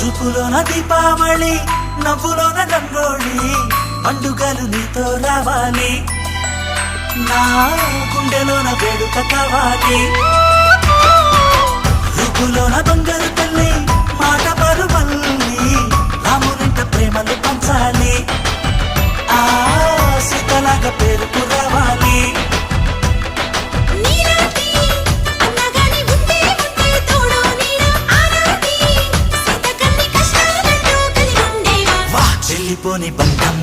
చూపులోన దీపావళి నవ్వులోన రంగోళి పండుగలు నీతో రావాలి నా గుండెలోన వేడుక కావాలి రూపులోన బంగారు తల్లి మాట పరువల్లి రామునింట ప్రేమలు పంచాలి ఆ సీతలాగా పేరుకు రావాలి చెల్లిపోని బంధం